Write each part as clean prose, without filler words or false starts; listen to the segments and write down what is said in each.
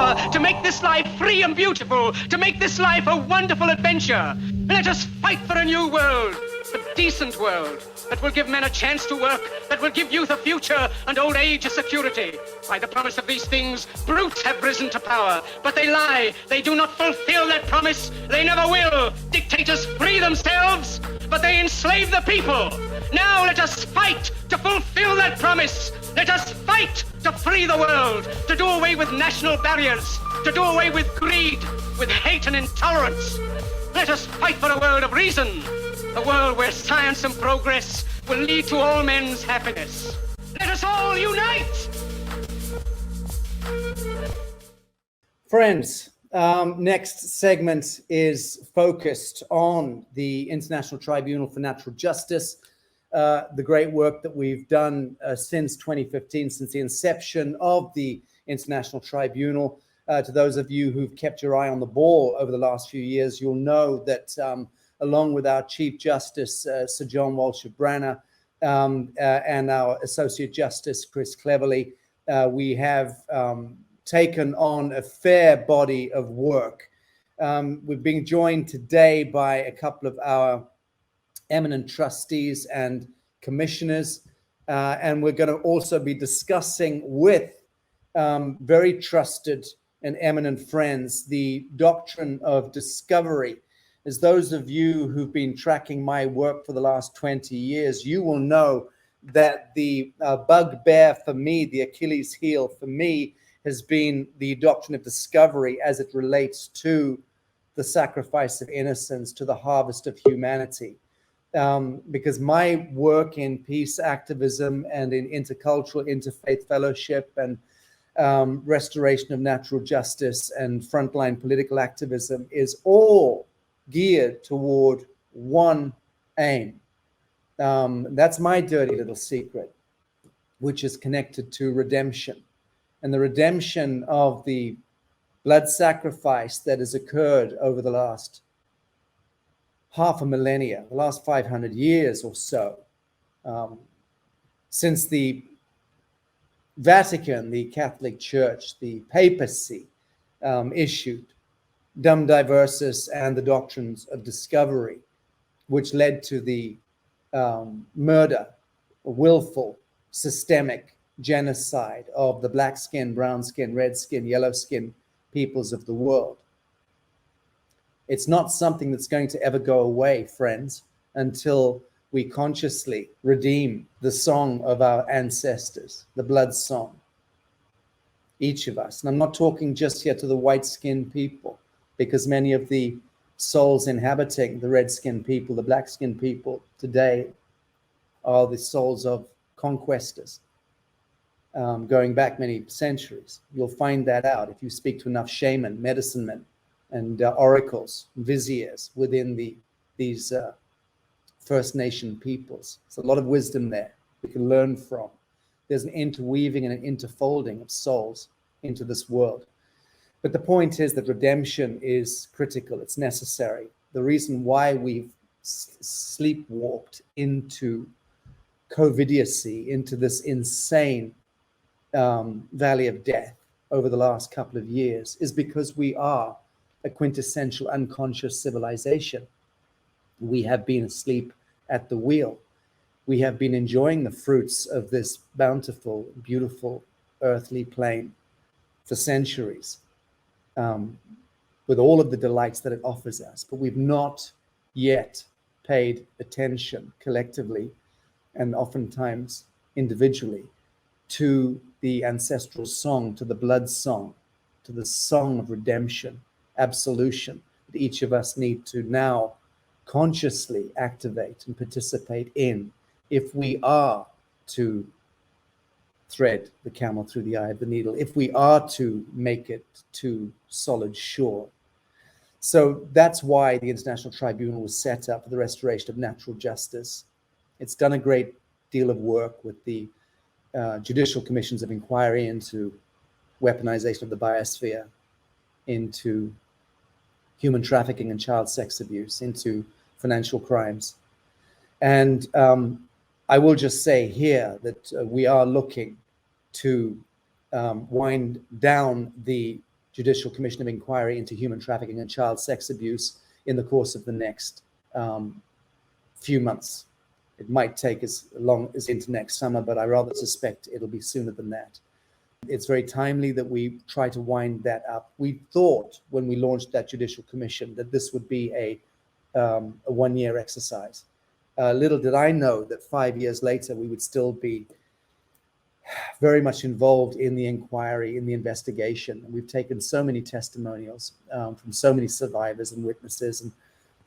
power to make this life free and beautiful, to make this life a wonderful adventure. Let us fight for a new world, a decent world, that will give men a chance to work, that will give youth a future and old age a security. By the promise of these things, brutes have risen to power, but they lie. They do not fulfill that promise. They never will. Dictators free themselves, but they enslave the people. Now let us fight to fulfill that promise. Let us fight to free the world, to do away with national barriers, to do away with greed, with hate and intolerance. Let us fight for a world of reason, a world where science and progress will lead to all men's happiness. Let us all unite! Friends, next segment is focused on the International Tribunal for Natural Justice, the great work that we've done since 2015, since the inception of the International Tribunal. To those of you who've kept your eye on the ball over the last few years, you'll know that along with our Chief Justice, Sir John Walsh-Branner, and our Associate Justice, Chris Cleverly, we have taken on a fair body of work. We've been joined today by a couple of our eminent trustees and commissioners, and we're going to also be discussing with very trusted and eminent friends the doctrine of discovery. As those of you who've been tracking my work for the last 20 years, you will know that the bugbear for me, the Achilles heel for me, has been the doctrine of discovery as it relates to the sacrifice of innocence, to the harvest of humanity. Because my work in peace activism and in intercultural, interfaith fellowship and restoration of natural justice and frontline political activism is all geared toward one aim. That's my dirty little secret, which is connected to redemption. And the redemption of the blood sacrifice that has occurred over the last half a millennia, the last 500 years or so, since the Vatican, the Catholic Church, the papacy issued Dum Diversus and the doctrines of discovery, which led to the murder, willful, systemic genocide of the black skin, brown skin, red skin, yellow skin peoples of the world. It's not something that's going to ever go away, friends, until we consciously redeem the song of our ancestors, the blood song. Each of us. And I'm not talking just here to the white-skinned people, because many of the souls inhabiting the red-skinned people, the black-skinned people today are the souls of conquestors, going back many centuries. You'll find that out if you speak to enough shaman, medicine men, and oracles, viziers within these First Nation peoples. There's a lot of wisdom there we can learn from. There's an interweaving and an interfolding of souls into this world. But the point is that redemption is critical. It's necessary. The reason why we've sleepwalked into COVIDiacy, into this insane valley of death over the last couple of years, is because we are a quintessential unconscious civilization. We have been asleep at the wheel. We have been enjoying the fruits of this bountiful, beautiful, earthly plane for centuries, with all of the delights that it offers us. But we've not yet paid attention collectively and oftentimes individually to the ancestral song, to the blood song, to the song of redemption, absolution, that each of us need to now consciously activate and participate in if we are to thread the camel through the eye of the needle, if we are to make it to solid shore. So that's why the International Tribunal was set up for the restoration of natural justice. It's done a great deal of work with the judicial commissions of inquiry into weaponization of the biosphere, into human trafficking and child sex abuse, into financial crimes. And I will just say here that we are looking to wind down the Judicial Commission of Inquiry into Human Trafficking and Child Sex Abuse in the course of the next few months. It might take as long as into next summer, but I rather suspect it'll be sooner than that. It's very timely that we try to wind that up. We thought when we launched that Judicial Commission that this would be a one-year exercise. Little did I know that 5 years later we would still be very much involved in the inquiry, in the investigation. And we've taken so many testimonials from so many survivors and witnesses and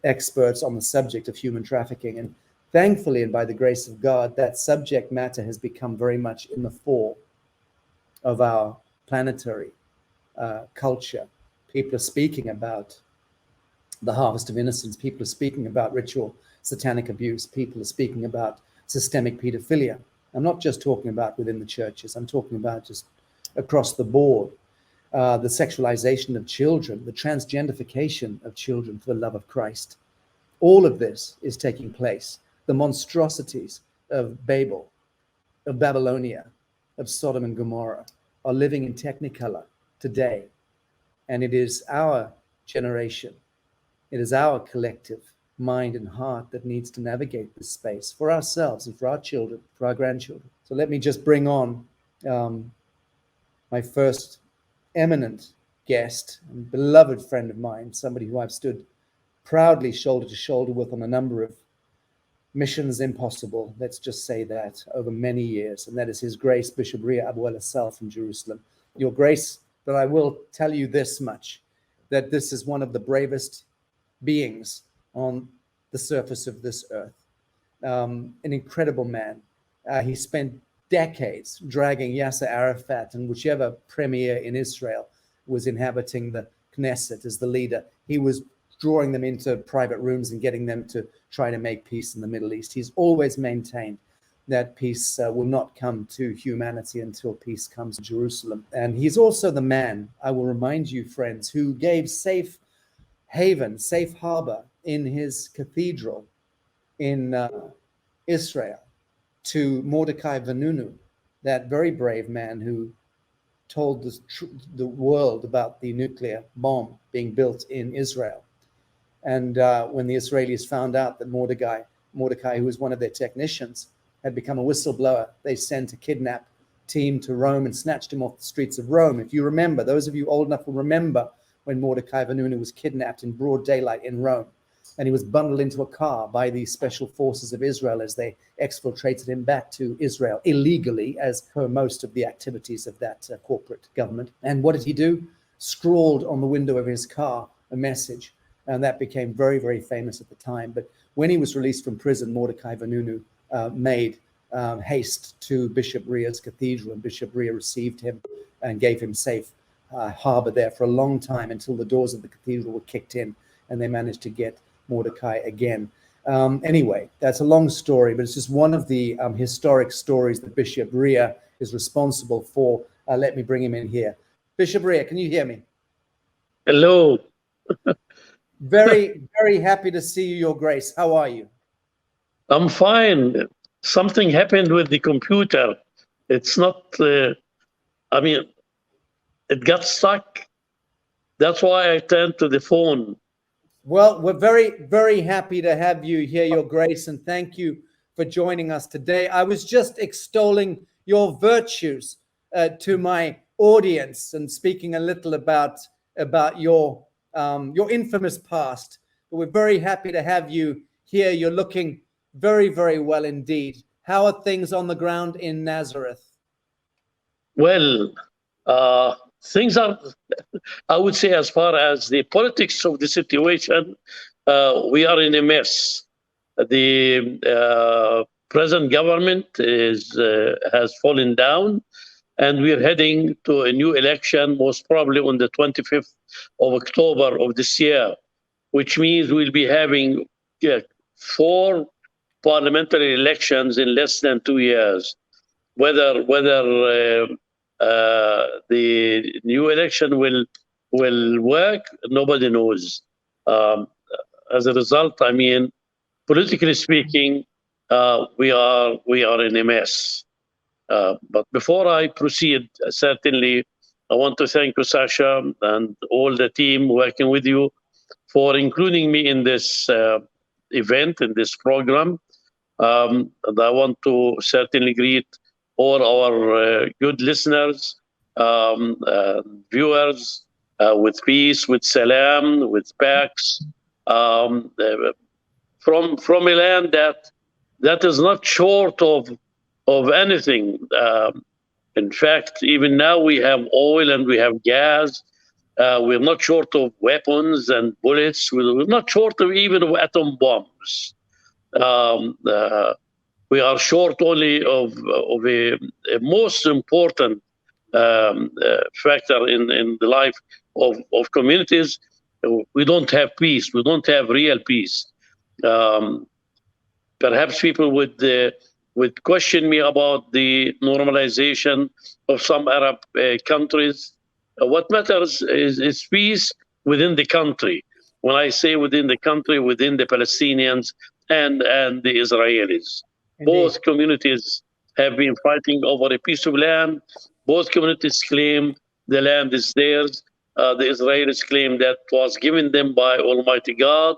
experts on the subject of human trafficking. And thankfully, and by the grace of God, that subject matter has become very much in the fore of our planetary culture. People are speaking about the harvest of innocence. People are speaking about ritual satanic abuse. People are speaking about systemic pedophilia. I'm not just talking about within the churches. I'm talking about just across the board. The sexualization of children, the transgendification of children for the love of Christ. All of this is taking place. The monstrosities of Babel, of Babylonia, of Sodom and Gomorrah are living in technicolor today. And it is our generation, it is our collective mind and heart that needs to navigate this space for ourselves and for our children, for our grandchildren. So let me just bring on my first eminent guest and beloved friend of mine, somebody who I've stood proudly shoulder to shoulder with on a number of missions impossible, let's just say that, over many years, and that is His Grace Bishop Ria Abu El-Assal from Jerusalem. Your Grace, but I will tell you this much, that this is one of the bravest beings on the surface of this earth. An incredible man. He spent decades dragging Yasser Arafat and whichever premier in Israel was inhabiting the Knesset as the leader. He was drawing them into private rooms and getting them to try to make peace in the Middle East. He's always maintained that peace will not come to humanity until peace comes to Jerusalem. And he's also the man, I will remind you, friends, who gave safe haven, safe harbor in his cathedral in Israel to Mordecai Vanunu, that very brave man who told the world about the nuclear bomb being built in Israel. And when the Israelis found out that Mordecai, who was one of their technicians, had become a whistleblower, they sent a kidnap team to Rome and snatched him off the streets of Rome. If you remember, those of you old enough will remember when Mordecai Vanunu was kidnapped in broad daylight in Rome. And he was bundled into a car by the special forces of Israel as they exfiltrated him back to Israel illegally, as per most of the activities of that corporate government. And what did he do? Scrawled on the window of his car a message. And that became very, very famous at the time. But when he was released from prison, Mordecai Vanunu made haste to Bishop Ria's cathedral, and Bishop Ria received him and gave him safe harbor there for a long time until the doors of the cathedral were kicked in and they managed to get Mordecai again. Anyway, that's a long story, but it's just one of the historic stories that Bishop Ria is responsible for. Let me bring him in here. Bishop Ria, can you hear me? Hello. Very, very happy to see you, Your Grace. How are you? I'm fine. Something happened with the computer. It's not, it got stuck. That's why I turned to the phone. Well, we're very, very happy to have you here, Your Grace, and thank you for joining us today. I was just extolling your virtues to my audience and speaking a little about your infamous past. But we're very happy to have you here. You're looking very, very well indeed. How are things on the ground in Nazareth? Well, things are, I would say, as far as the politics of the situation, we are in a mess. The present government has fallen down, and we're heading to a new election, most probably on the 25th of October of this year, which means we'll be having 4 parliamentary elections in less than 2 years. Whether the new election will work, nobody knows. As a result, politically speaking, we are in a mess. But before I proceed, certainly I want to thank you, Sacha, and all the team working with you for including me in this event, in this program. And I want to certainly greet all our good listeners, viewers, with peace, with salam, with pax, from a land that is not short of anything. In fact, even now we have oil and we have gas. We're not short of weapons and bullets. We're not short of even of atom bombs. We are short only of a most important factor in the life of communities. We don't have peace. We don't have real peace. Perhaps people would question me about the normalization of some Arab countries. What matters is peace within the country. When I say within the country, within the Palestinians and the Israelis. Indeed. Both communities have been fighting over a piece of land. Both communities claim the land is theirs. The Israelis claim that was given them by Almighty God.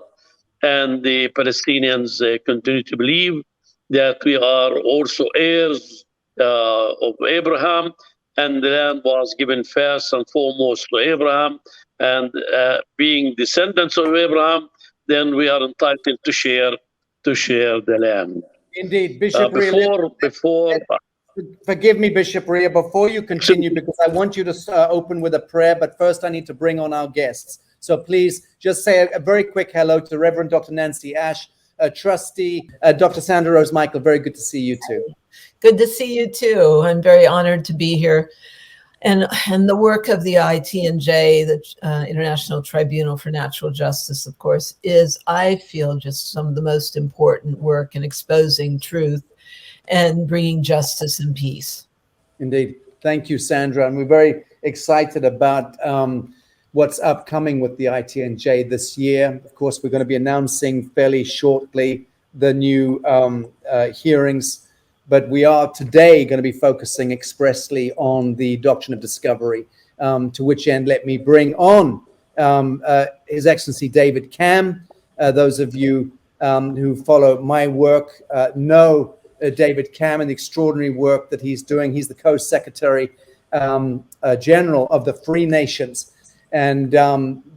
And the Palestinians continue to believe that we are also heirs of Abraham, and the land was given first and foremost to Abraham. And being descendants of Abraham, then we are entitled to share the land. Indeed, Bishop Before. Forgive me, Bishop Ria, before you continue, because I want you to open with a prayer, but first I need to bring on our guests. So please just say a very quick hello to Reverend Dr. Nancy Ash, Trustee Dr. Sandra Rose Michael. Very good to see you too. Good to see you too. I'm very honored to be here. And the work of the ITNJ, the International Tribunal for Natural Justice, of course, is, I feel, just some of the most important work in exposing truth and bringing justice and peace. Indeed. Thank you, Sandra. And we're very excited about what's upcoming with the ITNJ this year. Of course, we're going to be announcing fairly shortly the new hearings, but we are today going to be focusing expressly on the doctrine of discovery, to which end let me bring on His Excellency David Cam. Those of you who follow my work know David Cam and the extraordinary work that he's doing. He's the Co-Secretary General of the Free Nations. And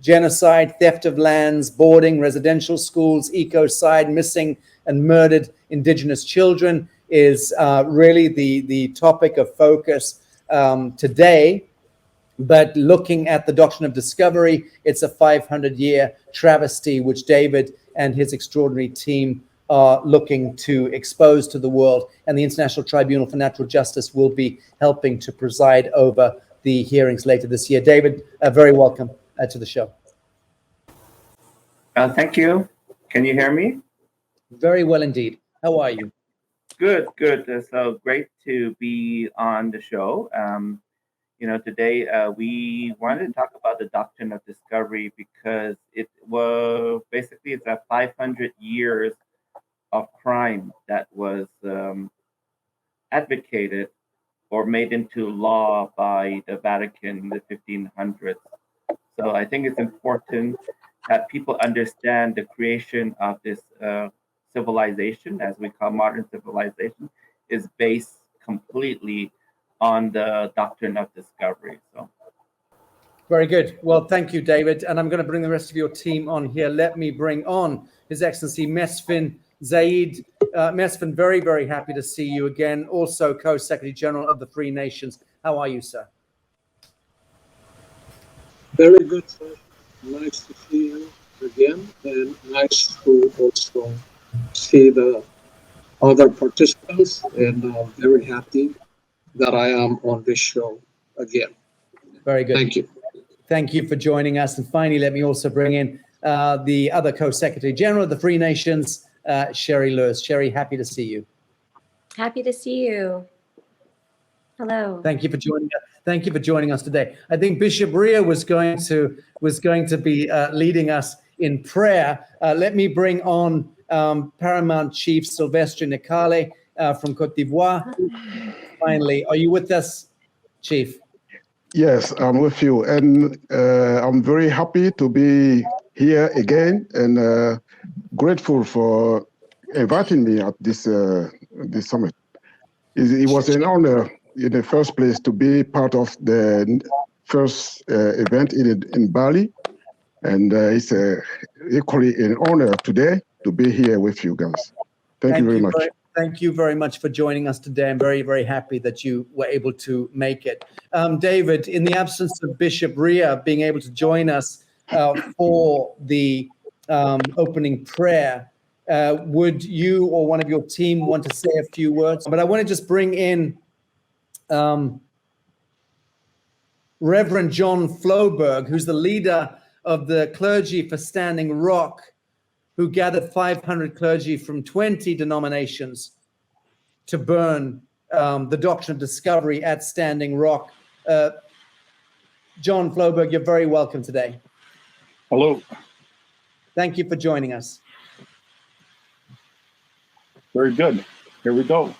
genocide, theft of lands, boarding, residential schools, ecocide, missing and murdered indigenous children is really the topic of focus today. But looking at the doctrine of discovery, it's a 500-year travesty which David and his extraordinary team are looking to expose to the world. And the International Tribunal for Natural Justice will be helping to preside over the hearings later this year. David, very welcome to the show. Thank you. Can you hear me? Very well indeed. How are you? Good. So great to be on the show. Today we wanted to talk about the doctrine of discovery because it's 500 years of crime that was advocated or made into law by the Vatican in the 1500s. So I think it's important that people understand the creation of this civilization, as we call modern civilization, is based completely on the doctrine of discovery. So, very good. Well, thank you, David. And I'm going to bring the rest of your team on here. Let me bring on His Excellency Mesfin Zaid. Mesfin, very, very happy to see you again. Also Co-Secretary General of the Free Nations. How are you, sir? Very good, sir. Nice to see you again, and nice to also see the other participants, and I'm very happy that I am on this show again. Very good. Thank you. Thank you for joining us. And finally, let me also bring in the other Co-Secretary General of the Free Nations, Sherry Lewis. Sherry, happy to see you. Happy to see you. Hello. Thank you for joining us. Thank you for joining us today. I think Bishop Ria was going to be leading us in prayer. Let me bring on Paramount Chief Sylvestre Nikale from Cote d'Ivoire. Finally, are you with us, Chief? Yes, I'm with you, and I'm very happy to be here again, and grateful for inviting me at this summit. It was an honor in the first place to be part of the first event in Bali, and it's equally an honor today to be here with you guys. Thank you very much. Thank you very much for joining us today. I'm very, very happy that you were able to make it. David, in the absence of Bishop Ria being able to join us for the opening prayer, would you or one of your team want to say a few words? But I want to just bring in Reverend John Floberg, who's the leader of the Clergy for Standing Rock, who gathered 500 clergy from 20 denominations to burn the doctrine of discovery at Standing Rock. John Floberg, you're very welcome today. Hello. Thank you for joining us. Very good. Here we go.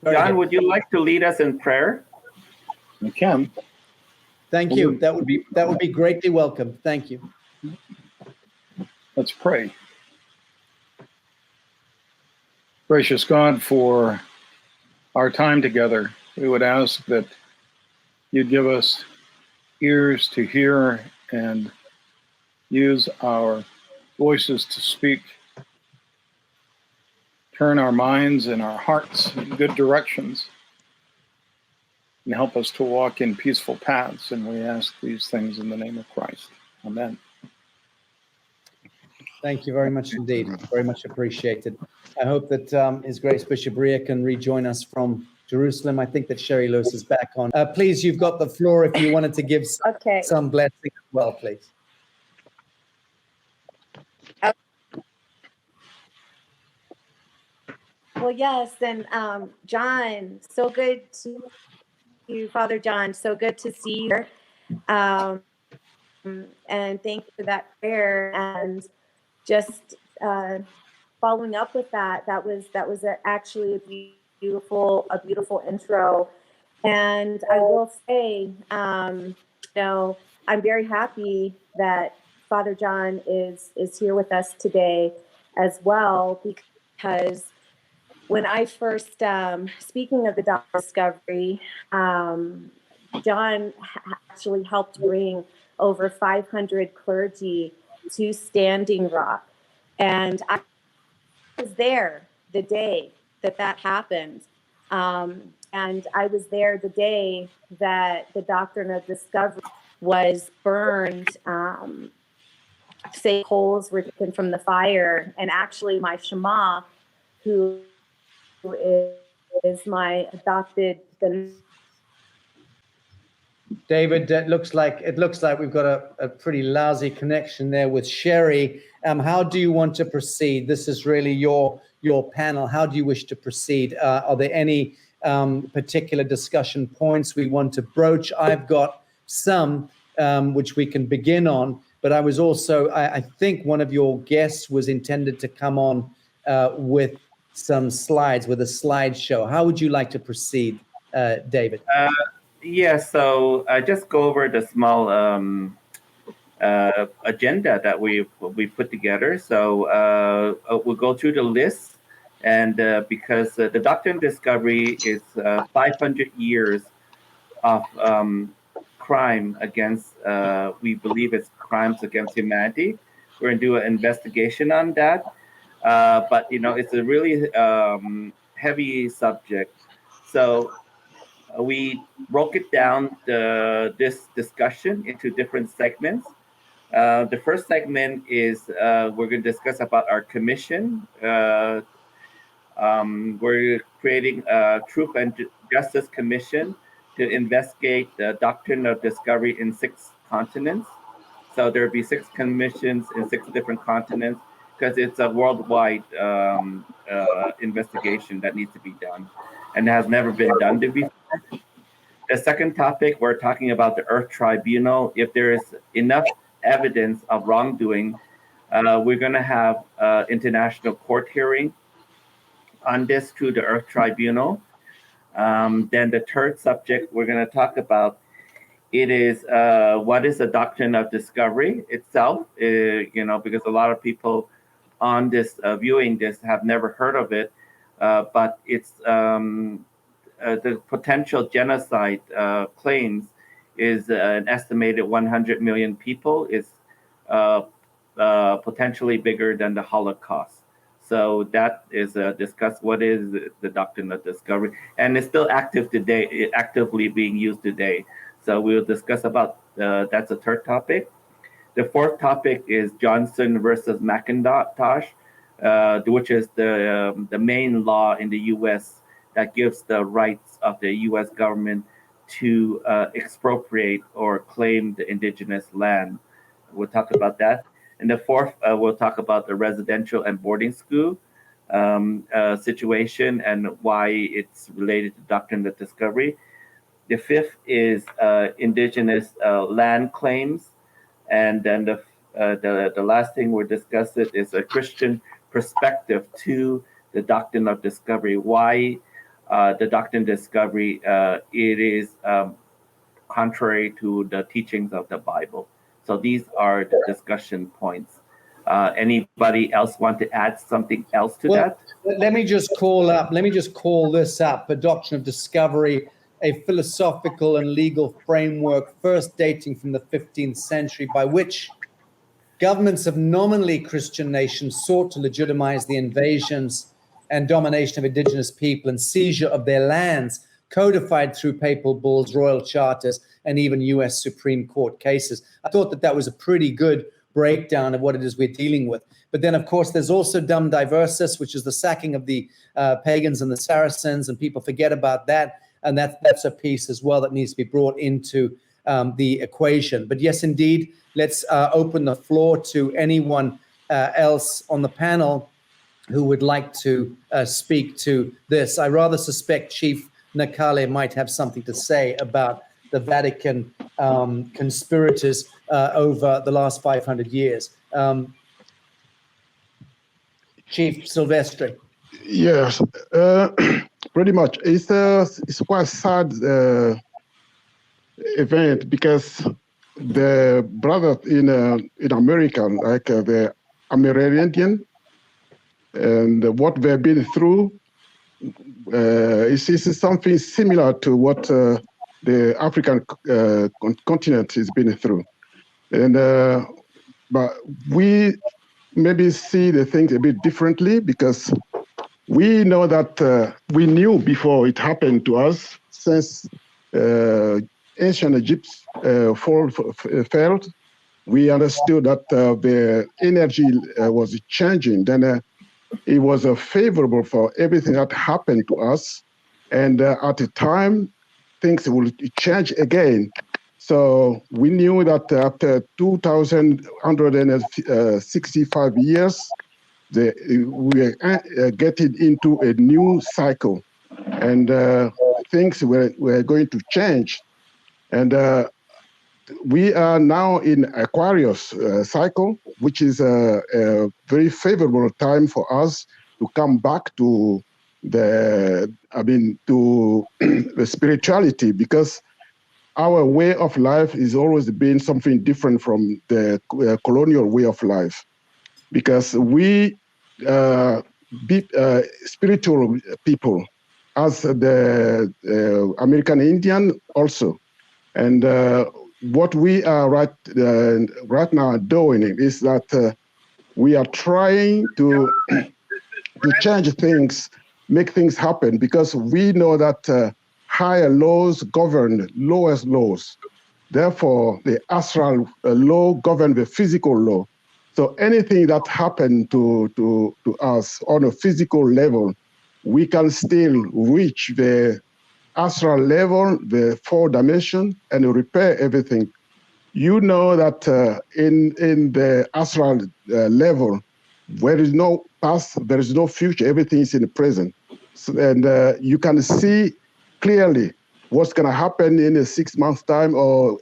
John, would you like to lead us in prayer? I can. Thank you. That would be greatly welcome. Thank you. Let's pray. Gracious God, for our time together, we would ask that you'd give us ears to hear and use our voices to speak. Turn our minds and our hearts in good directions and help us to walk in peaceful paths. And we ask these things in the name of Christ. Amen. Thank you very much indeed. Very much appreciated. I hope that His Grace Bishop Ria can rejoin us from Jerusalem. I think that Sherry Lewis is back on. Please, you've got the floor if you wanted to give some blessing as well, please. Well, yes, and John, so good to you, Father John. So good to see you. And thank you for that prayer. And just following up with that was actually a beautiful intro. And I will say, I'm very happy that Father John is here with us today as well, because when I first, speaking of the doctrine of discovery, John actually helped bring over 500 clergy to Standing Rock. And I was there the day that happened. And I was there the day that the doctrine of discovery was burned. Say coals were taken from the fire. And actually my Shema, who is my adopted. David, it looks like we've got a pretty lousy connection there with Sherry. How do you want to proceed? This is really your panel. How do you wish to proceed? Are there any particular discussion points we want to broach? I've got some which we can begin on, but I was also, I think one of your guests was intended to come on with some slides, with a slideshow. How would you like to proceed, David? Yeah, so just go over the small agenda that we put together. So we'll go through the list, and because the doctrine of discovery is 500 years of crime against, we believe it's crimes against humanity. We're going to do an investigation on that. But, it's a really heavy subject. So we broke it down, this discussion, into different segments. The first segment is we're going to discuss about our commission. We're creating a Truth and Justice Commission to investigate the doctrine of discovery in 6 continents. So there'll be 6 commissions in 6 different continents, because it's a worldwide investigation that needs to be done and has never been done before. The second topic, we're talking about the Earth Tribunal. If there is enough evidence of wrongdoing, we're going to have international court hearing on this through the Earth Tribunal. Then the third subject we're going to talk about It is what is the doctrine of discovery itself, because a lot of people on this viewing this have never heard of it, but it's the potential genocide claims is an estimated 100 million people, is potentially bigger than the Holocaust. So that is discussed. What is the doctrine of discovery, and it's still active today, actively being used today. So we'll discuss about that's the third topic. The fourth topic is Johnson versus McIntosh, which is the main law in the U.S. that gives the rights of the U.S. government to expropriate or claim the indigenous land. We'll talk about that. And the fourth, we'll talk about the residential and boarding school situation and why it's related to doctrine of discovery. The fifth is indigenous land claims. And then the last thing we'll discuss it is a Christian perspective to the doctrine of discovery. Why the doctrine of discovery, it is contrary to the teachings of the Bible. So these are the discussion points. Anybody else want to add something else to that? Let me just call this up, the doctrine of discovery, a philosophical and legal framework first dating from the 15th century by which governments of nominally Christian nations sought to legitimize the invasions and domination of indigenous people and seizure of their lands, codified through papal bulls, royal charters, and even US Supreme Court cases. I thought that was a pretty good breakdown of what it is we're dealing with. But then, of course, there's also Dum Diversus, which is the sacking of the pagans and the Saracens, and people forget about that. And that's a piece as well that needs to be brought into the equation. But yes, indeed, let's open the floor to anyone else on the panel who would like to speak to this. I rather suspect Chief Nakale might have something to say about the Vatican conspirators over the last 500 years. Chief Silvestri. Yes, pretty much. It's quite sad event because the brothers in America, like the Amerindian, and what they've been through, is something similar to what the African continent has been through. And but we maybe see the things a bit differently because we know that we knew before it happened to us, since ancient Egypt failed, we understood that the energy was changing. Then it was favorable for everything that happened to us. And at the time, things will change again. So we knew that after 2,165 years, we are getting into a new cycle, and things were going to change. And we are now in Aquarius cycle, which is a very favorable time for us to come back to the spirituality, because our way of life has always been something different from the colonial way of life, because we spiritual people, as the American Indian also. And what we are right now doing is that we are trying to change things, make things happen, because we know that higher laws govern lowest laws. Therefore, the astral law governs the physical law. So anything that happened to us on a physical level, we can still reach the astral level, the 4 dimension, and repair everything. You know that in the astral level, there is no past, there is no future, everything is in the present. So, and you can see clearly what's going to happen in a 6 months time or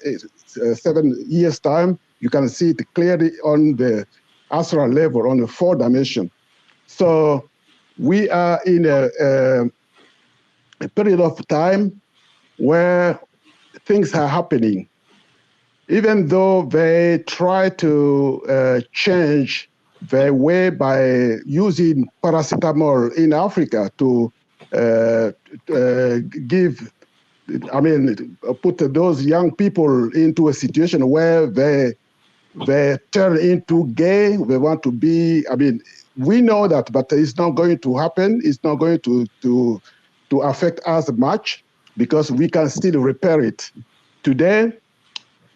7 years time. You can see it clearly on the astral level, on the 4 dimension. So we are in a period of time where things are happening. even though they try to change their way by using paracetamol in Africa to give, I mean, put those young people into a situation where they turn into gay. They want to be, I mean, we know that, but it's not going to happen. It's not going to affect us much because we can still repair it. Today,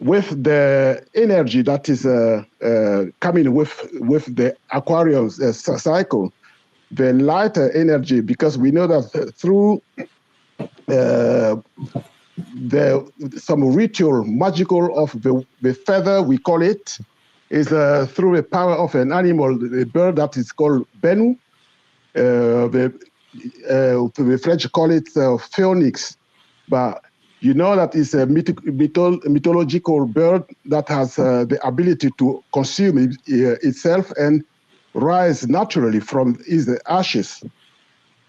with the energy that is coming with the Aquarius cycle, the lighter energy, because we know that through some ritual, magical of the feather, we call it, is through the power of an animal, a bird that is called Benu. The French call it phoenix, but you know that it's a mythological bird that has the ability to consume itself and rise naturally from its ashes.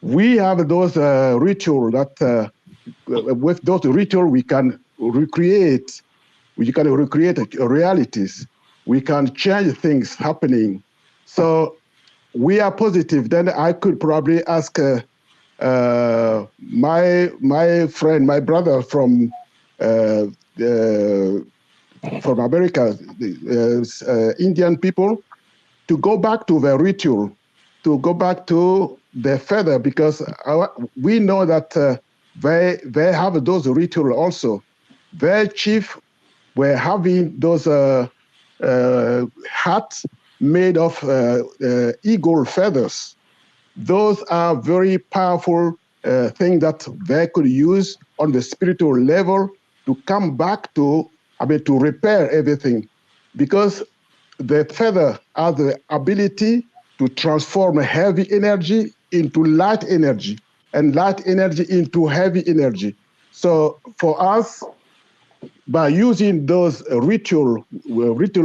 We have those rituals that with those rituals we can recreate realities. We can change things happening. So we are positive. Then I could probably ask my friend, my brother from America, Indian people, to go back to the ritual, to go back to the feather, because we know that they have those rituals also. Their chief were having those hats made of eagle feathers. Those are very powerful things that they could use on the spiritual level to come back to, I mean, to repair everything, because the feather has the ability to transform heavy energy into light energy and light energy into heavy energy. So for us, by using those ritual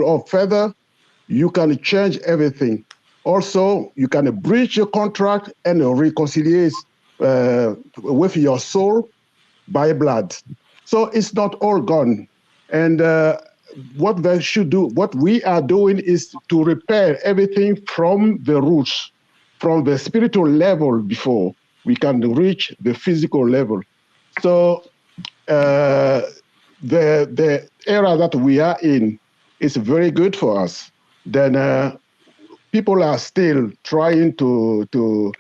of feather, you can change everything. Also, you can breach your contract and reconcile with your soul by blood. So it's not all gone. And what they should do, what we are doing is to repair everything from the roots, from the spiritual level before we can reach the physical level. So the era that we are in is very good for us. Then people are still trying to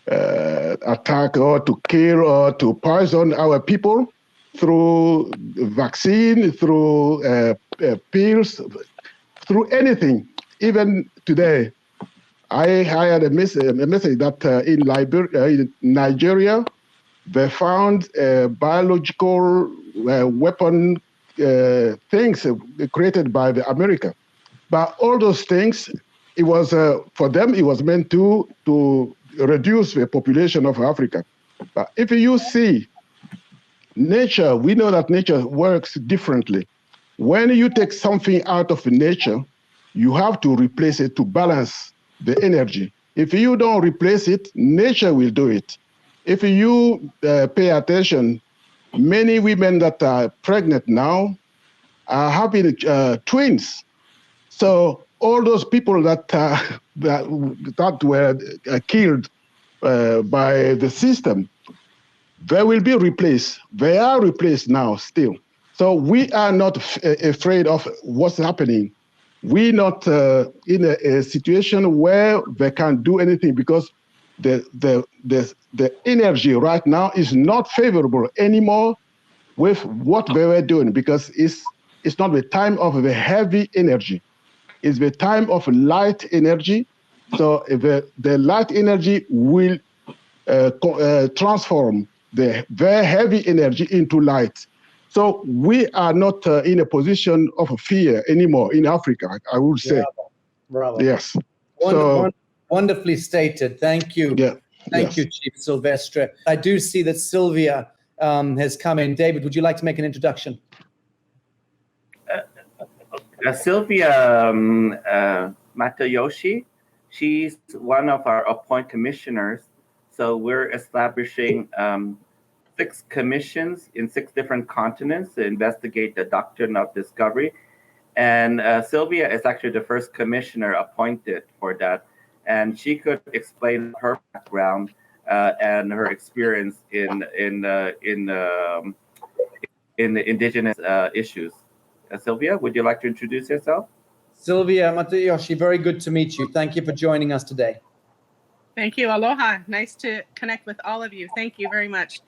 attack or to kill or to poison our people through vaccine, through pills, through anything. Even today, I had a message that in Nigeria, they found biological weapon things created by the America. But all those things, it was for them, it was meant to reduce the population of Africa. But if you see nature, we know that nature works differently. When you take something out of nature, you have to replace it to balance the energy. If you don't replace it, nature will do it. If you pay attention, many women that are pregnant now are having twins. So all those people that were killed by the system, they will be replaced. They are replaced now still. So we are not afraid of what's happening. We're not in a situation where they can't do anything, because the energy right now is not favorable anymore with what they were doing, because it's not the time of the heavy energy. It's the time of light energy. So the light energy will transform the very heavy energy into light. So we are not in a position of fear anymore in Africa, I would say. Bravo. Yes. Wonderfully stated. Thank you. Yeah. Thank you, Chief Silvestre. I do see that Sylvia has come in. David, would you like to make an introduction? Sylvia Matayoshi, she's one of our appointed commissioners. So we're establishing 6 commissions in 6 different continents to investigate the doctrine of discovery. And Sylvia is actually the first commissioner appointed for that. And she could explain her background and her experience in the indigenous issues. Sylvia, would you like to introduce yourself? Sylvia Matayoshi, very good to meet you. Thank you for joining us today. Thank you. Aloha. Nice to connect with all of you. Thank you very much.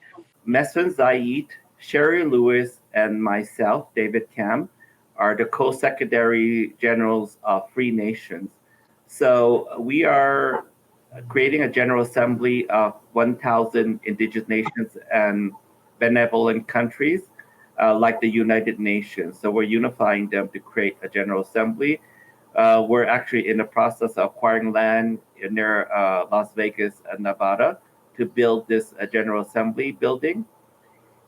Mesfin Zayid, Sherry Lewis, and myself, David Kam, are the co-secretary generals of Free Nations. So we are creating a General Assembly of 1,000 indigenous nations and benevolent countries like the United Nations. So we're unifying them to create a General Assembly. We're actually in the process of acquiring land near Las Vegas, Nevada, to build this General Assembly building.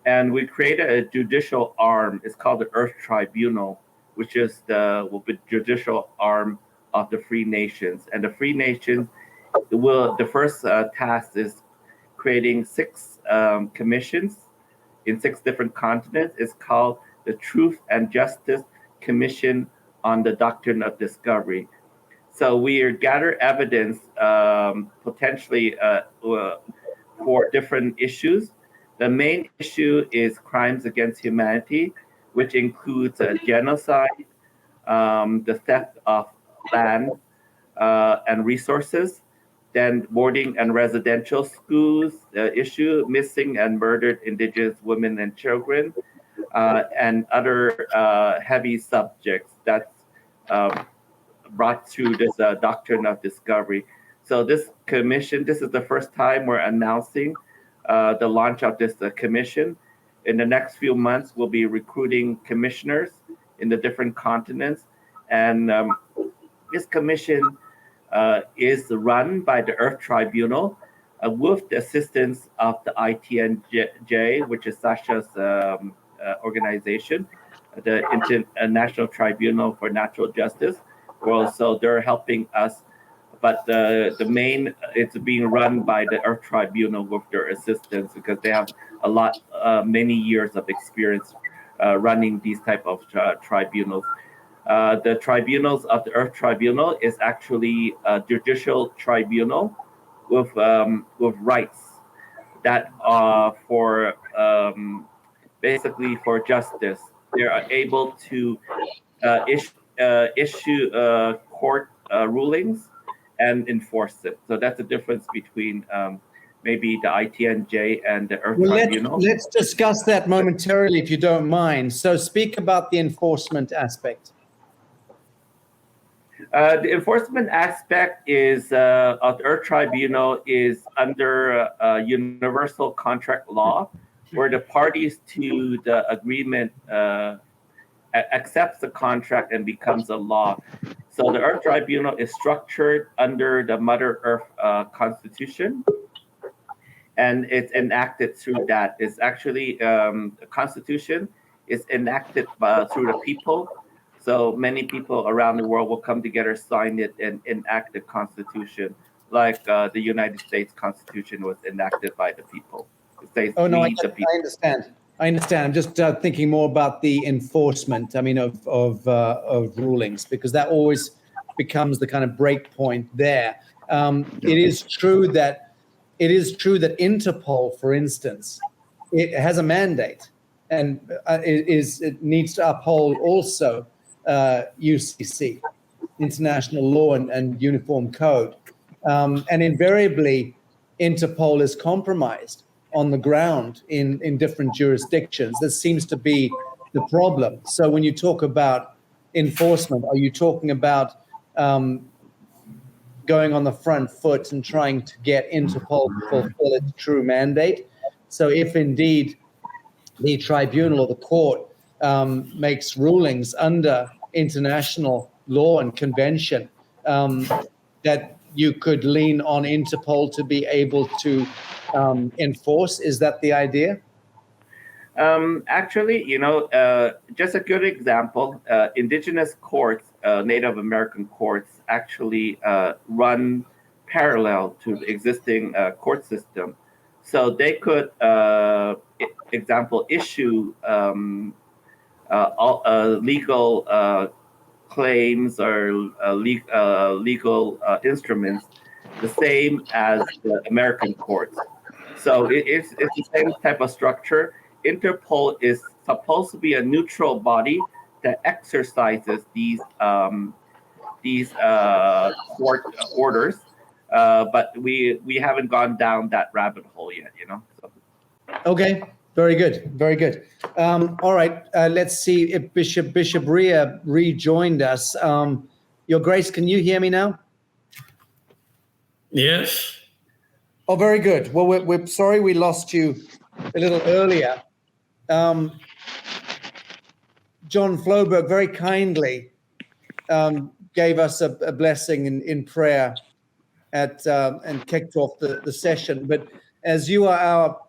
And we created a judicial arm. It's called the Earth Tribunal, which is will be judicial arm of the Free Nations. And the Free Nations the first task is creating 6 commissions in 6 different continents. It's called the Truth and Justice Commission on the Doctrine of Discovery. So we gather evidence potentially for different issues. The main issue is crimes against humanity, which includes genocide, the theft of land and resources, then boarding and residential schools, issue missing and murdered indigenous women and children, and other heavy subjects that's brought through this doctrine of discovery. So this commission, this is the first time we're announcing the launch of this commission. In the next few months, we'll be recruiting commissioners in the different continents. And this commission is run by the Earth Tribunal with the assistance of the ITNJ, which is Sacha's organization, the International Tribunal for Natural Justice. Well, so they're helping us, but the main, it's being run by the Earth Tribunal with their assistance because they have many years of experience running these type of tribunals. The tribunals of the Earth Tribunal is actually a judicial tribunal with rights that are for basically for justice. They are able to issue court rulings and enforce it. So that's the difference between maybe the ITNJ and the Earth Tribunal. Let's discuss that momentarily, if you don't mind. So speak about the enforcement aspect. The enforcement aspect is of the Earth Tribunal is under universal contract law, where the parties to the agreement accepts the contract and becomes a law. So the Earth Tribunal is structured under the Mother Earth Constitution, and it's enacted through that. It's actually the Constitution is enacted through the people. So many people around the world will come together, sign it, and enact the Constitution, like the United States Constitution was enacted by the people. It says, Oh no, I people. understand. I understand. I'm just thinking more about the enforcement. I mean, of rulings, because that always becomes the kind of break point there. It is true that Interpol, for instance, it has a mandate, and it needs to uphold also UCC, international law and uniform code, and invariably Interpol is compromised on the ground in different jurisdictions. This seems to be the problem. So when you talk about enforcement, are you talking about going on the front foot and trying to get Interpol to fulfill its true mandate? So if indeed the tribunal or the court makes rulings under international law and convention, that you could lean on Interpol to be able to enforce. Is that the idea? Actually, just a good example, indigenous courts, Native American courts actually run parallel to the existing court system. So they could, example, issue legal claims or legal instruments the same as the American courts. So it's the same type of structure. Interpol is supposed to be a neutral body that exercises these court orders, but we haven't gone down that rabbit hole yet, you know. So. Okay, very good, very good. All right, let's see if Bishop Ria rejoined us. Your Grace, can you hear me now? Yes. Oh, very good. Well, we're sorry we lost you a little earlier. John Floberg very kindly gave us a blessing in prayer and kicked off the session. But as you are our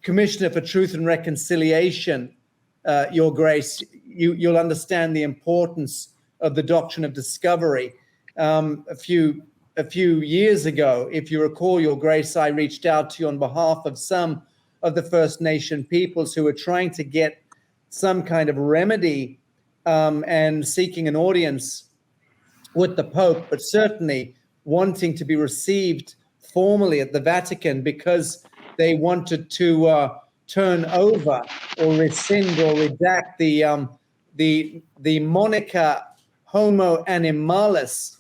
Commissioner for Truth and Reconciliation, Your Grace, you'll understand the importance of the doctrine of discovery. A few years ago, if you recall, Your Grace, I reached out to you on behalf of some of the First Nation peoples who were trying to get some kind of remedy and seeking an audience with the Pope, but certainly wanting to be received formally at the Vatican because they wanted to turn over or rescind or redact the moniker Homo animalis,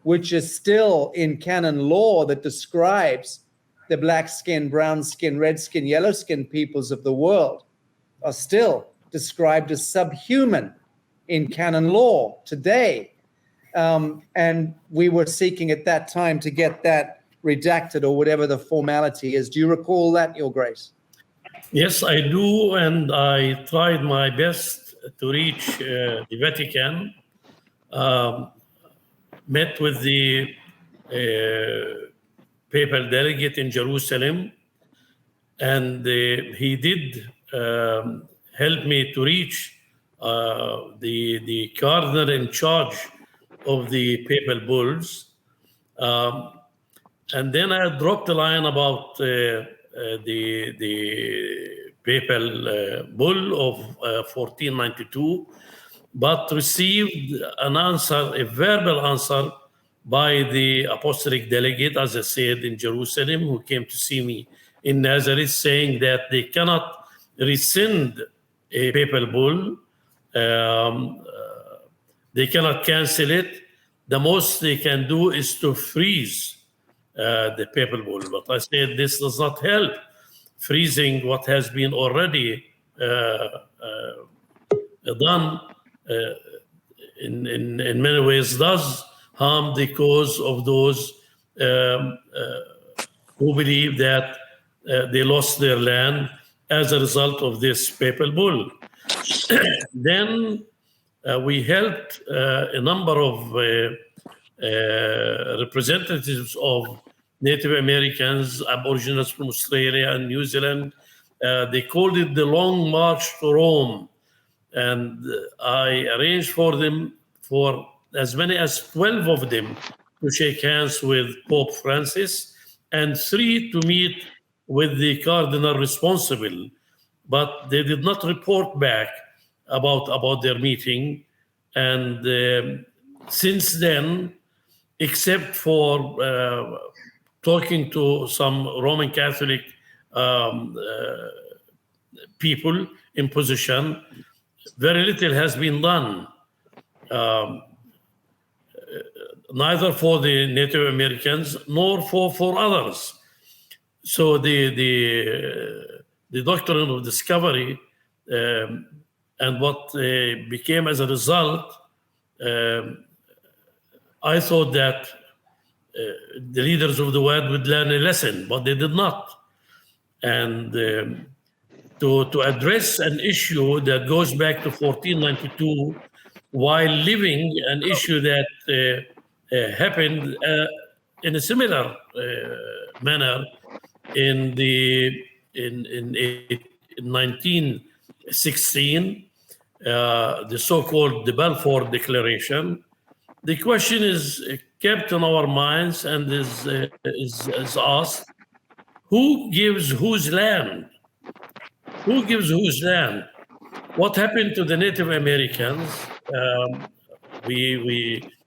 which is still in canon law that describes the black skin, brown skin, red skin, yellow skin peoples of the world, are still described as subhuman in canon law today. And we were seeking at that time to get that redacted or whatever the formality is. Do you recall that, Your Grace? Yes, I do, and I tried my best to reach the Vatican. Met with the papal delegate in Jerusalem, and he did help me to reach the cardinal in charge of the papal bulls. And then I dropped a line about the papal bull of 1492, but received an answer, a verbal answer, by the apostolic delegate, as I said, in Jerusalem, who came to see me in Nazareth, saying that they cannot rescind a papal bull. They cannot cancel it. The most they can do is to freeze the papal bull. But I said this does not help. Freezing what has been already done in many ways does harm the cause of those who believe that they lost their land as a result of this papal bull. Then we helped a number of representatives of Native Americans, Aborigines from Australia and New Zealand. They called it the Long March to Rome. And I arranged for them, for as many as 12 of them, to shake hands with Pope Francis, and 3 to meet with the cardinal responsible. But they did not report back about their meeting. And since then, except for talking to some Roman Catholic people in position, very little has been done, neither for the Native Americans nor for others. So the doctrine of discovery and what became as a result, I thought that the leaders of the world would learn a lesson, but they did not. And to address an issue that goes back to 1492, while living an issue that happened in a similar manner in 1916, the so-called the Balfour Declaration. The question is kept in our minds and is asked: who gives whose land? Who gives whose land? What happened to the Native Americans?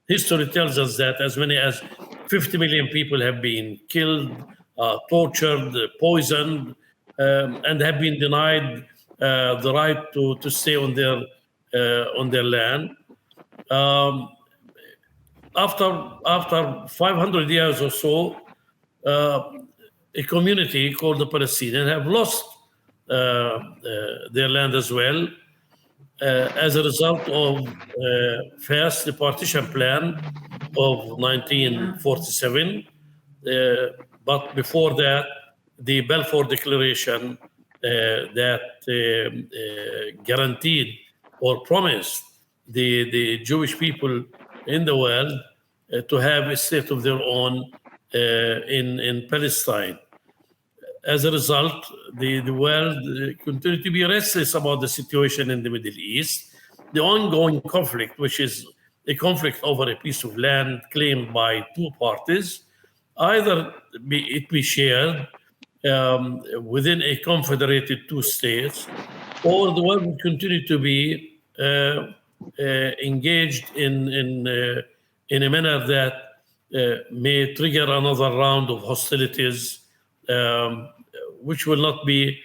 History tells us that as many as 50 million people have been killed, tortured, poisoned, and have been denied the right to stay on their land. After 500 years or so, a community called the Palestinians have lost their land as well as a result of first the partition plan of 1947, but before that, the Balfour Declaration that guaranteed or promised the Jewish people in the world to have a state of their own in Palestine. As a result, the world continued to be restless about the situation in the Middle East. The ongoing conflict, which is a conflict over a piece of land claimed by two parties, either it be shared within a confederated two states, or the world will continue to be engaged in a manner that may trigger another round of hostilities, which will not be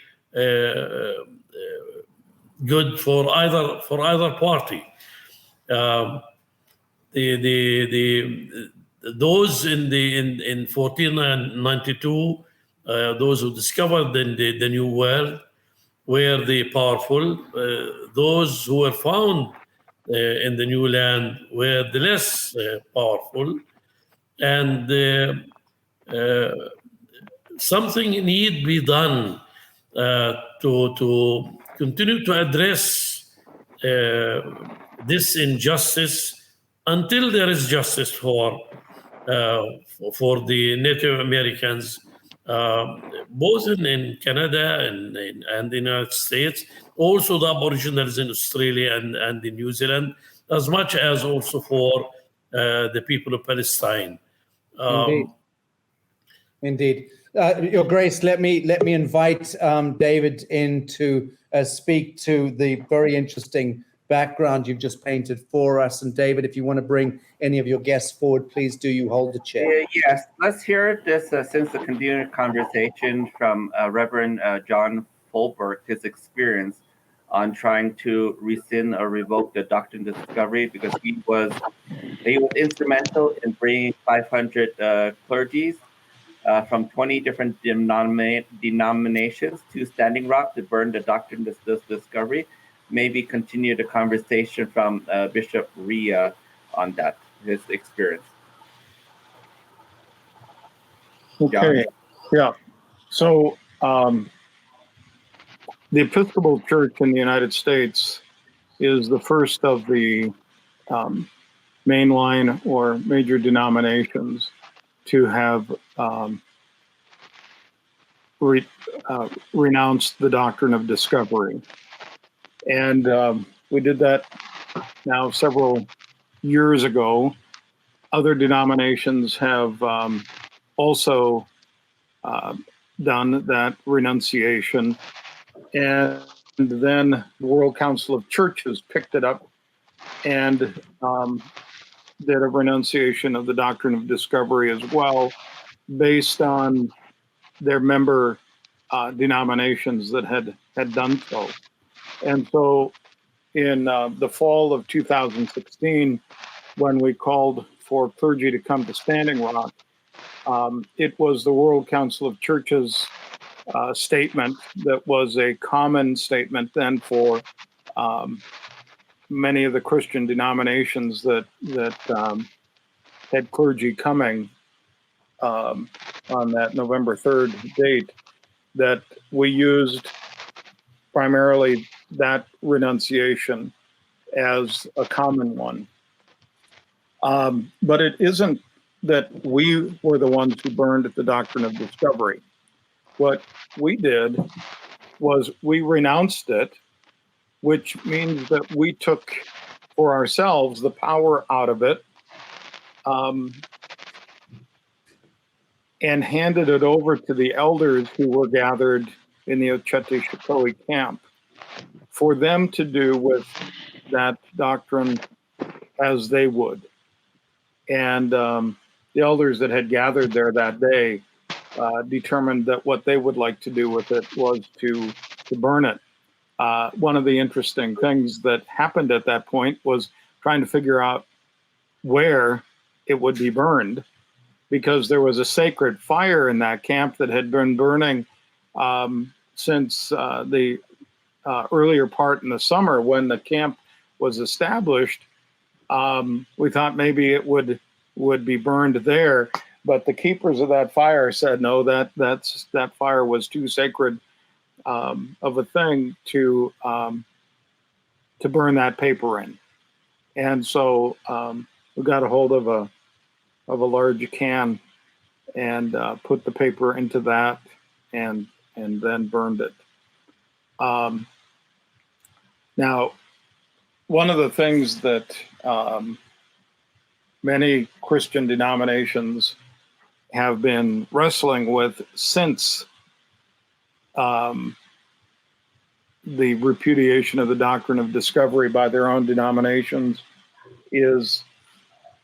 good for either party. Those in 1492, those who discovered the New World were the powerful. Those who were found in the new land were the less powerful, and something need be done to continue to address this injustice until there is justice for the Native Americans, both in Canada and the United States, also the Aboriginals in Australia and in New Zealand, as much as also for the people of Palestine. Indeed. Your Grace, let me invite David in to speak to the very interesting background you've just painted for us. And David, if you want to bring any of your guests forward, please do. You hold the chair. Yes, let's hear this since the continuing conversation from Reverend John Fulbert, his experience on trying to rescind or revoke the doctrine of discovery, because he was instrumental in bringing 500 clergies from 20 different denominations to Standing Rock to burn the doctrine of discovery. Maybe continue the conversation from Bishop Ria on that, his experience. Okay, yeah. So the Episcopal Church in the United States is the first of the mainline or major denominations to have renounced the doctrine of discovery. And we did that now several years ago. Other denominations have also done that renunciation. And then the World Council of Churches picked it up and did a renunciation of the doctrine of discovery as well, based on their member denominations that had done so. And so in the fall of 2016, when we called for clergy to come to Standing Rock, it was the World Council of Churches statement that was a common statement then for many of the Christian denominations that had clergy coming on that November 3rd date, that we used primarily that renunciation as a common one. But it isn't that we were the ones who burned at the doctrine of discovery. What we did was we renounced it, which means that we took for ourselves the power out of it, and handed it over to the elders who were gathered in the Ochete Shikoi camp for them to do with that doctrine as they would. And the elders that had gathered there that day determined that what they would like to do with it was to burn it. One of the interesting things that happened at that point was trying to figure out where it would be burned, because there was a sacred fire in that camp that had been burning since the earlier part in the summer when the camp was established. We thought maybe it would be burned there, but the keepers of that fire said no, that fire was too sacred of a thing to burn that paper in. And so we got a hold of a large can and put the paper into that and then burned it. Now, one of the things that many Christian denominations have been wrestling with since the repudiation of the doctrine of discovery by their own denominations is,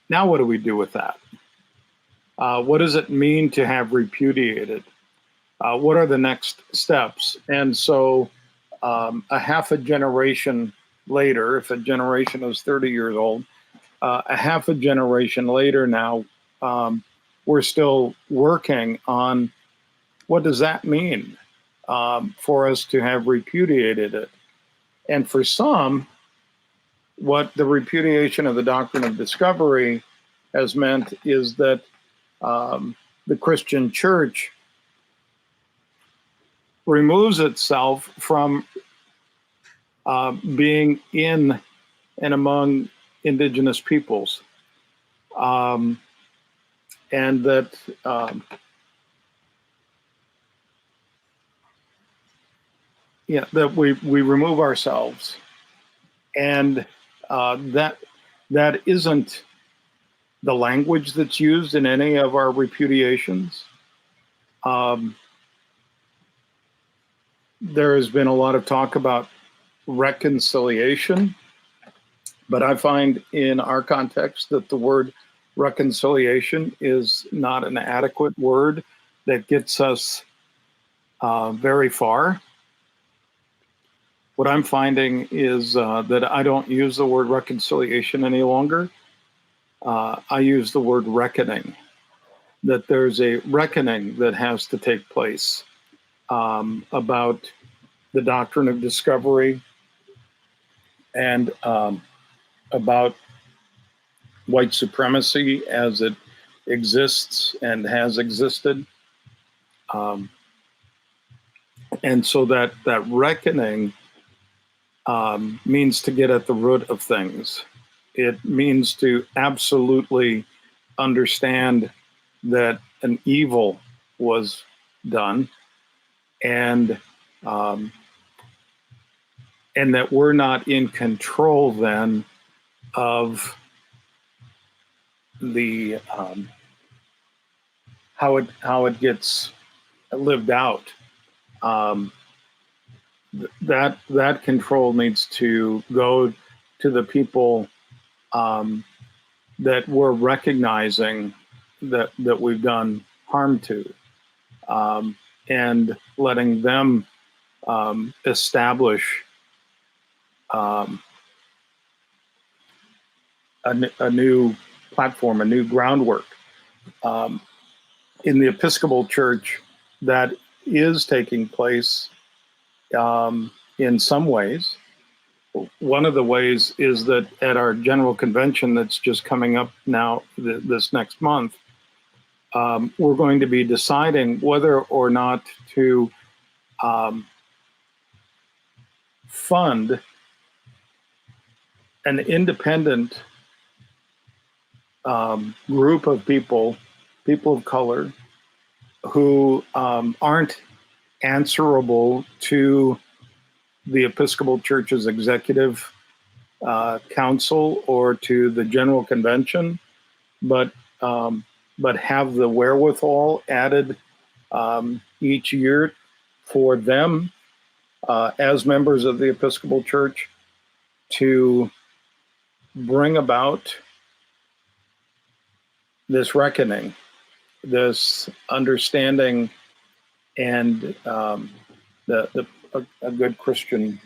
now what do we do with that? What does it mean to have repudiated? What are the next steps? And so a half a generation later, if a generation is 30 years old, a half a generation later now, we're still working on what does that mean for us to have repudiated it. And for some, what the repudiation of the doctrine of discovery has meant is that the Christian church removes itself from being in and among indigenous peoples. And that that we remove ourselves, and that isn't the language that's used in any of our repudiations. There has been a lot of talk about reconciliation, but I find in our context that the word reconciliation is not an adequate word that gets us very far. What I'm finding is that I don't use the word reconciliation any longer. I use the word reckoning, that there's a reckoning that has to take place about the doctrine of discovery and about white supremacy as it exists and has existed. And so that reckoning means to get at the root of things. It means to absolutely understand that an evil was done, and that we're not in control then of the how it gets lived out. That control needs to go to the people that we're recognizing that we've done harm to, and letting them establish a new platform, a new groundwork. In the Episcopal Church, that is taking place in some ways. One of the ways is that at our General Convention that's just coming up now this next month, we're going to be deciding whether or not to fund an independent group of people of color, who aren't answerable to the Episcopal Church's executive council or to the General Convention, but but have the wherewithal added each year for them as members of the Episcopal Church to bring about this reckoning, this understanding, and a good Christian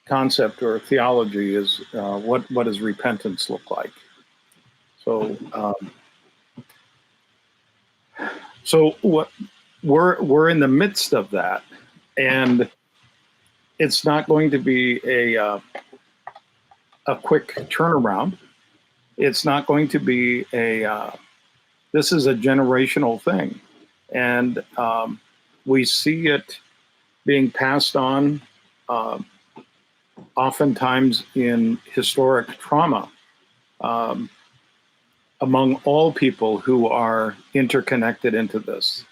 concept or theology is what does repentance look like? So, what we're in the midst of that, and it's not going to be a quick turnaround. It's not going to be this is a generational thing, and we see it being passed on oftentimes in historic trauma among all people who are interconnected into this.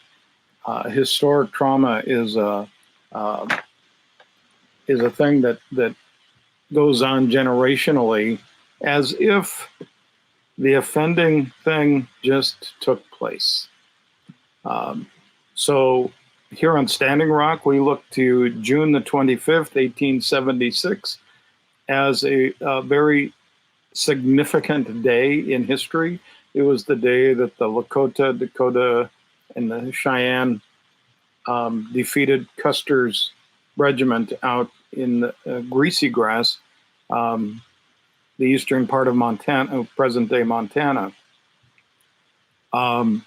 Historic trauma is a thing that goes on generationally, as if the offending thing just took place. So here on Standing Rock, we look to June the 25th, 1876, as a very significant day in history. It was the day that the Lakota, Dakota, and the Cheyenne defeated Custer's regiment out in the Greasy Grass, the eastern part of Montana, present-day Montana. And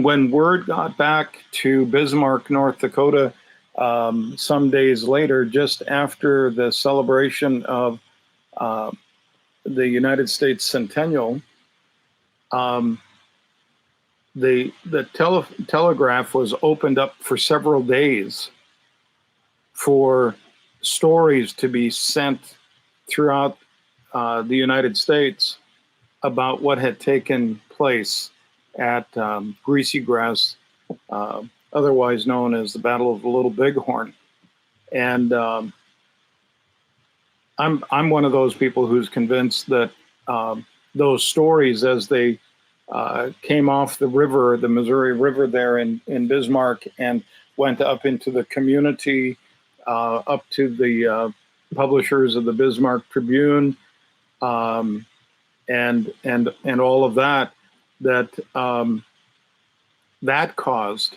when word got back to Bismarck, North Dakota, some days later, just after the celebration of the United States centennial, the telegraph was opened up for several days for stories to be sent throughout the United States about what had taken place at Greasy Grass, otherwise known as the Battle of the Little Bighorn. And I'm one of those people who's convinced that those stories, as they came off the river, the Missouri River there in Bismarck, and went up into the community, up to the publishers of the Bismarck Tribune, and all of that, that caused